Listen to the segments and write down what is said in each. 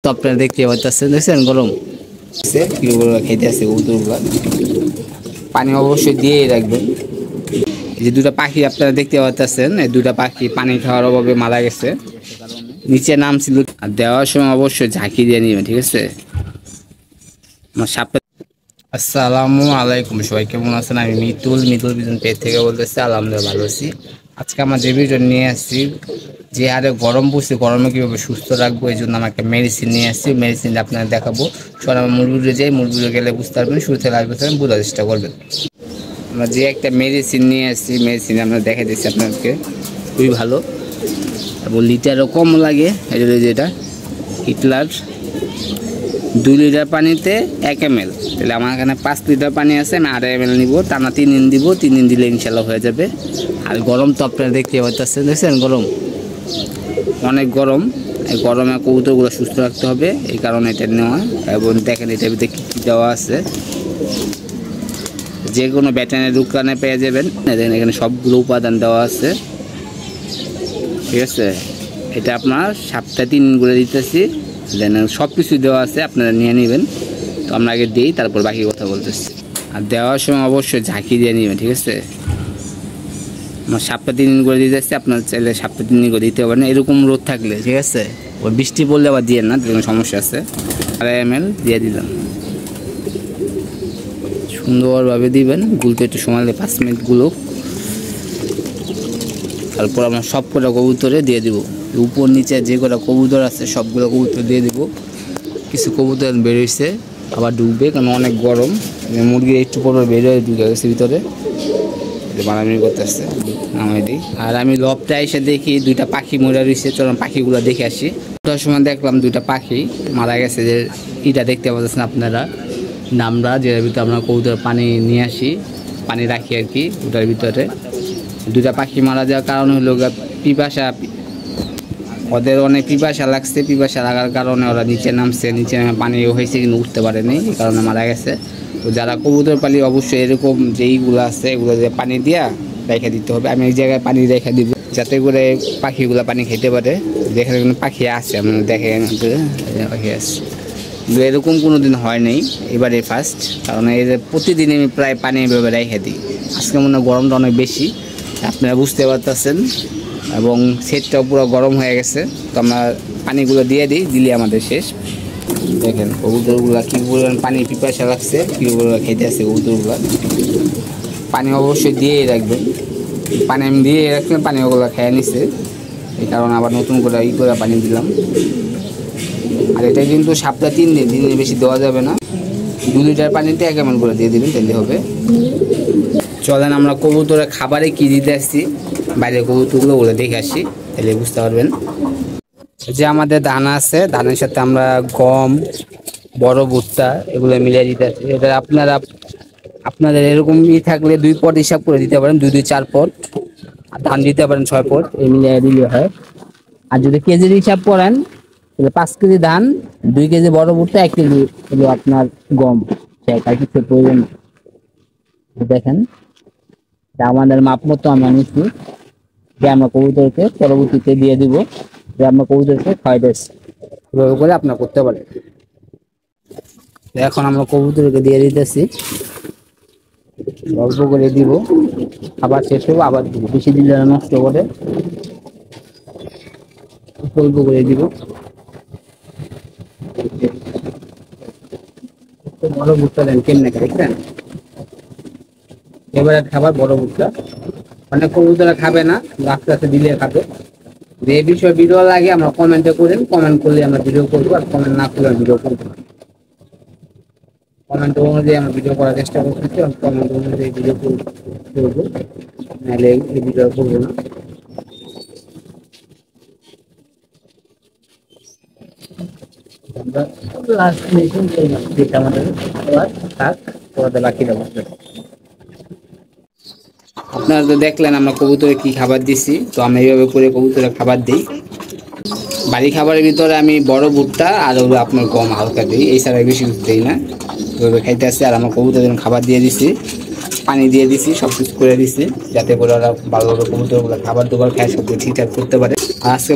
তো আপনারা দেখতে পাচ্ছেন, দেখছেন গরম খেতে আছে কবুতরগুলো। পানি অবশ্যই দিয়েই রাখবেন। এই যে দুটা পাখি আপনারা দেখতে পাচ্ছেন, এই দুটা পাখি পানি খাওয়ার অভাবে মারা গেছে, নিচে নামছিল। আর দেওয়ার সময় অবশ্যই ঝাঁকি দিয়ে নিবেন, ঠিক আছে। আমার সাপটা আসসালামু আলাইকুম, সবাই কেমন আছেন? আমি মিতুল বিজন পেজ থেকে বলতেছি। আলহামদুলিল্লাহ ভালো আছি। আজকে আমার যে ভিডিও নিয়ে আসছি, যে হারে গরম পড়ছে, গরমে কীভাবে সুস্থ রাখবো, এই জন্য আমার একটা মেডিসিন নিয়ে আসছি। মেডিসিন আপনারা দেখাবো। সব আমার মুরগিতে যাই, মুরগিতে গেলে বুঝতে পারবেন, শুরু থেকে আসবে বোঝার চেষ্টা করবেন। আমরা যে একটা মেডিসিন নিয়ে আসছি, মেডিসিন আমরা দেখা দিচ্ছি আপনাদেরকে, খুবই ভালো এবং লিটারও কম লাগে। এই যেটা হিটলার 2 লিটার পানিতে 1 ml, তাহলে আমার এখানে 5 লিটার পানি আছে, আমি 2.5 ml নিব। টানা 3 দিন দিব, 3 দিন দিলে ইনশাল্লাহ হয়ে যাবে। আর গরম তো আপনারা দেখতে পাচ্ছেন, দেখছেন গরম, অনেক গরম। এই গরমে কবুতরগুলো সুস্থ রাখতে হবে, এই কারণে এটা নেওয়া। এবং দেখেন এটার ভিতরে কী কী দেওয়া আছে, যে কোনো ব্যাটানের দোকানে পেয়ে যাবেন। দেখেন এখানে সবগুলো উপাদান দেওয়া আছে, ঠিক আছে। এটা আপনার সপ্তাহে 3 দিন করে দিতেছি, দেন সব কিছু দেওয়া আছে, আপনারা নিয়ে নেবেন। তো আমরা আগে দিই, তারপর বাকি কথা বলতেছি। আর দেওয়ার সময় অবশ্যই ঝাঁকি দিয়ে নেবেন, ঠিক আছে। আমার সপ্তাহে 3 দিন করে দিতেছি, আপনার চাইলে সপ্তাহে 3 দিন করে দিতে পারেন। এরকম রোদ থাকলে, ঠিক আছে, ওই বৃষ্টি পড়লে আবার দিয়ে না, কোনো সমস্যা আছে। 2.5 ml দিয়ে দিলাম, সুন্দরভাবে দিবেন। গুলতে একটু সময় লাগে, 5 মিনিট গুলো। তারপর আমরা সব কটা কবুতরে দিয়ে দিব, উপর নিচে যে কটা কবুতর আছে সবগুলো কবুতর দিয়ে দিব। কিছু কবুতর বেরোইছে, আবার ঢুকবে, কারণ অনেক গরম। মুরগির একটু পর বেরোয়, ঢুকে গেছে ভিতরে, বানামি করতে আসছে, নামাই দিই। আর আমি লবটা এসে দেখি 2টা পাখি মরে রয়েছে। চলুন পাখিগুলো দেখে আসি। ওঠার সময় দেখলাম 2টা পাখি মারা গেছে। যে এটা দেখতে পাচ্ছেন আপনারা, নামরা যেটার ভিতরে আমরা কবুতর পানি নিয়ে আসি, পানি রাখি আর কি, ওটার ভিতরে 2টা পাখি মারা যাওয়ার কারণ হলো পিপাসা। ওদের অনেক পিপাসা লাগছে, পিপাসা লাগার কারণে ওরা নিচে নামছে, নিচে নামে পানি হয়েছে কিন্তু উঠতে পারেনি, এই কারণে মারা গেছে। তো যারা কবুতর পালি অবশ্যই এরকম যেইগুলো আছে এগুলো দিয়ে পানি দিয়া রেখে দিতে হবে। আমি এই জায়গায় পানি রেখে দিব, যাতে করে পাখিগুলো পানি খেতে পারে। যেখানে কোনো পাখি আছে আমরা দেখে পাখি আছে, কিন্তু এরকম কোনো দিন হয় নাই, এবারে ফার্স্ট। কারণ এই যে প্রতিদিন আমি প্রায় পানি এভাবে রেখে দিই। আজকে মনে হয় গরমটা অনেক বেশি, আপনারা বুঝতে পারতেছেন, এবং সেটটাও পুরো গরম হয়ে গেছে। তো আমরা পানিগুলো দিয়ে দিই, দিলে আমাদের শেষ। দেখেন কবুতরগুলা কী পরিমাণ পানি পিপাসা লাগছে, কী পরিমাণ খেতে আছে কবুতরগুলা। পানি অবশ্যই দিয়েই রাখবেন। পানি আমি দিয়ে রাখলাম, পানি ওগুলো খেয়ে নিচ্ছে, এই কারণে আবার নতুন করে করে পানি দিলাম। আর এটা কিন্তু সপ্তাহে 3 দিন, 3 দিন বেশি দেওয়া যাবে না। 2 লিটার পানিতে 1 ml করে দিয়ে দেবেন, তাহলে হবে। চলেন আমরা কবুতরের খাবারে কি দিতে আসছি, বাইরের কবুতরগুলো ওগুলো দেখে আসি, তাহলে বুঝতে পারবেন। যে আমাদের দানা আছে, ধানের সাথে আমরা গম, বড় ভুট্টা এগুলো মিলিয়ে দিতে আসছি। এটা আপনাদের এরকম থাকলে 2 পট হিসাব করে দিতে পারেন, 2 2 4 পট। আর ধান দিতে পারেন 6 পট, এই মিলিয়ে দিলে হয়। আর যদি কেজির হিসাব করেন তাহলে 5 কেজি ধান, 2 কেজি বড় ভুট্টা, 1 কেজি হলো আপনার গম, আর কিছু প্রয়োজন। দেখেন আমাদের মাপ মতো আমরা নিচ্ছি, যে আমরা কবুতরকে পরবর্তীতে দিয়ে দিব, যে আমরা কবুতরকে খাওয়াই দিচ্ছি। এভাবে করে আপনার করতে পারেন। এখন আমরা কবুতরকে দিয়ে দিতেছি, অল্প করে দিব, আবার শেষ হবো আবার দিব। বেশি দিলে নষ্ট করে, অল্প করে দিব। বড় ভুট্টা দেন কেমনে দেখছেন, এবারে খাবার বড় ভুট্টা। অনেক কবুতরা খাবে না, আস্তে আস্তে দিলে খাবে। যে বিষয়ে ভিডিও লাগে আমরা কমেন্টে করেন, কমেন্ট করলে আমরা ভিডিও করবো, আর কমেন্ট না করলে ভিডিও করবো না। কমেন্ট অনুযায়ী আমরা ভিডিও করার চেষ্টা করতেছি, কমেন্ট অনুযায়ী ভিডিও করবো, নাহলে এই ভিডিও করবো না। আপনারা তো দেখলেন আমরা কবুতরে কি খাবার দিছি। তো আমি এইভাবে করে কবুতরে খাবার দিই। বাড়ি খাবারের ভিতরে আমি বড় ভুট্টা আর হলো আপনার গম হালকা দিই, এই ছাড়া বেশি কিছু দিই না। ওইভাবে খাইতে আসছে। আর আমার কবুতর খাবার দিয়ে দিছি, পানি দিয়ে দিছি, সব কিছু করে দিছি, যাতে করে ওরা ভালোভাবে কবুতরগুলো খাবার দাবার খায়, সব ঠিকঠাক করতে পারে। আজকে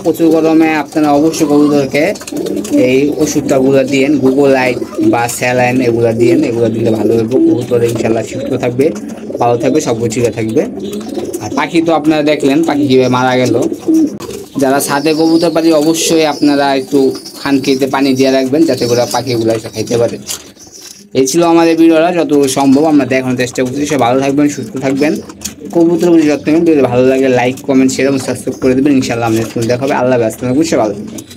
প্রচুর গরমে আপনারা অবশ্যই কবুতরকে এই ওষুধটা গুলা দিয়েন, গুগোলাইট বা স্যালাইন এগুলা দিয়েন, এগুলো দিলে ভালো হবে। কবুতর ইনশাল্লাহ সুস্থ থাকবে, ভালো থাকবে, সব কিছু থাকবে। আর পাখি তো আপনারা দেখলেন পাখি কীভাবে মারা গেল। যারা ছাদে কবুতর পালি অবশ্যই আপনারা একটু খানকিতে পানি দিয়ে রাখবেন যাতে করে পাখিগুলো এসে খাইতে পারে। এই ছিল আমাদের ভিডিওটা, যত সম্ভব আমরা দেখানোর চেষ্টা করছি। সে ভালো থাকবেন, সুস্থ থাকবেন, কবুতর যত্ন নেবেন। যদি ভালো লাগে লাইক, কমেন্ট, শেয়ার এবং সাবস্ক্রাইব করে দেবেন। ইনশাআল্লাহ আমাদের দেখা হবে। আল্লাহ ব্যস্ত থাকবেন, সে ভালো থাকবেন।